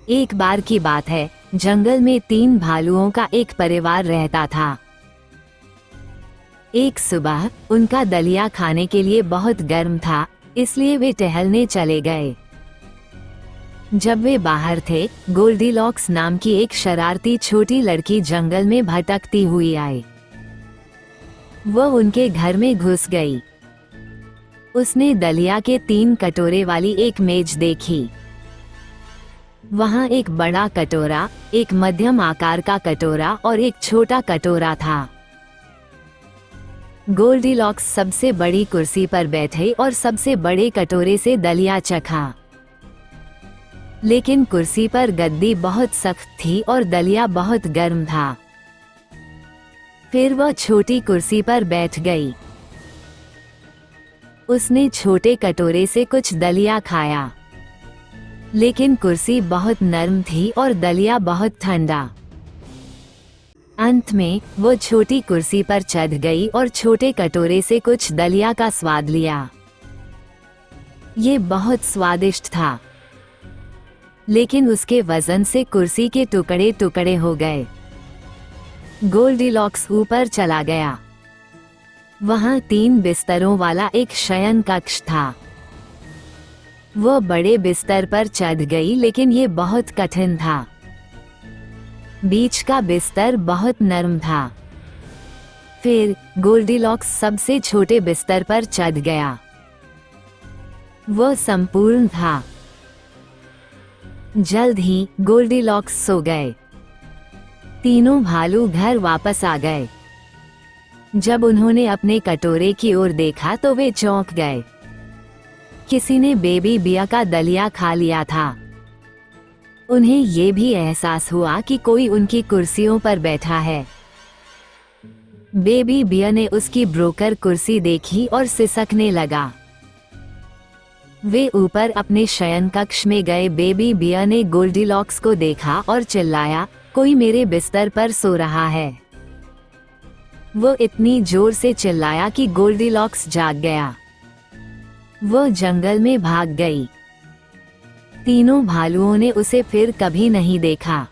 एक बार की बात है, जंगल में 3 भालुओं का एक परिवार रहता था। एक सुबह उनका दलिया खाने के लिए बहुत गर्म था, इसलिए वे टहलने चले गए। जब वे बाहर थे, गोल्डीलॉक्स नाम की एक शरारती छोटी लड़की जंगल में भटकती हुई आई। वह उनके घर में घुस गई। उसने दलिया के 3 कटोरे वाली एक मेज देखी। वहां एक बड़ा कटोरा, एक मध्यम आकार का कटोरा और एक छोटा कटोरा था। गोल्डीलॉक्स सबसे बड़ी कुर्सी पर बैठे और सबसे बड़े कटोरे से दलिया चखा। लेकिन कुर्सी पर गद्दी बहुत सख्त थी और दलिया बहुत गर्म था। फिर वह छोटी कुर्सी पर बैठ गई। उसने छोटे कटोरे से कुछ दलिया खाया, लेकिन कुर्सी बहुत नरम थी और दलिया बहुत ठंडा। अंत में वो छोटी कुर्सी पर चढ़ गई और छोटे कटोरे से कुछ दलिया का स्वाद लिया। ये बहुत स्वादिष्ट था, लेकिन उसके वजन से कुर्सी के टुकड़े टुकड़े हो गए। गोल्डीलॉक्स ऊपर चला गया। वहां 3 बिस्तरों वाला एक शयन कक्ष था। वह बड़े बिस्तर पर चढ़ गई, लेकिन ये बहुत कठिन था। बीच का बिस्तर बहुत नरम था। फिर गोल्डीलॉक्स सबसे छोटे बिस्तर पर चढ़ गया। वह संपूर्ण था। जल्द ही गोल्डीलॉक्स सो गए। तीनों भालू घर वापस आ गए। जब उन्होंने अपने कटोरे की ओर देखा तो वे चौंक गए। किसी ने बेबी बिया का दलिया खा लिया था। उन्हें ये भी एहसास हुआ कि कोई उनकी कुर्सियों पर बैठा है। बेबी बिया ने उसकी ब्रोकर कुर्सी देखी और सिसकने लगा। वे ऊपर अपने शयन कक्ष में गए। बेबी बिया ने गोल्डीलॉक्स को देखा और चिल्लाया, कोई मेरे बिस्तर पर सो रहा है। वो इतनी जोर से चिल्लाया कि गोल्डीलॉक्स जाग गया। वो जंगल में भाग गई। तीनों भालुओं ने उसे फिर कभी नहीं देखा।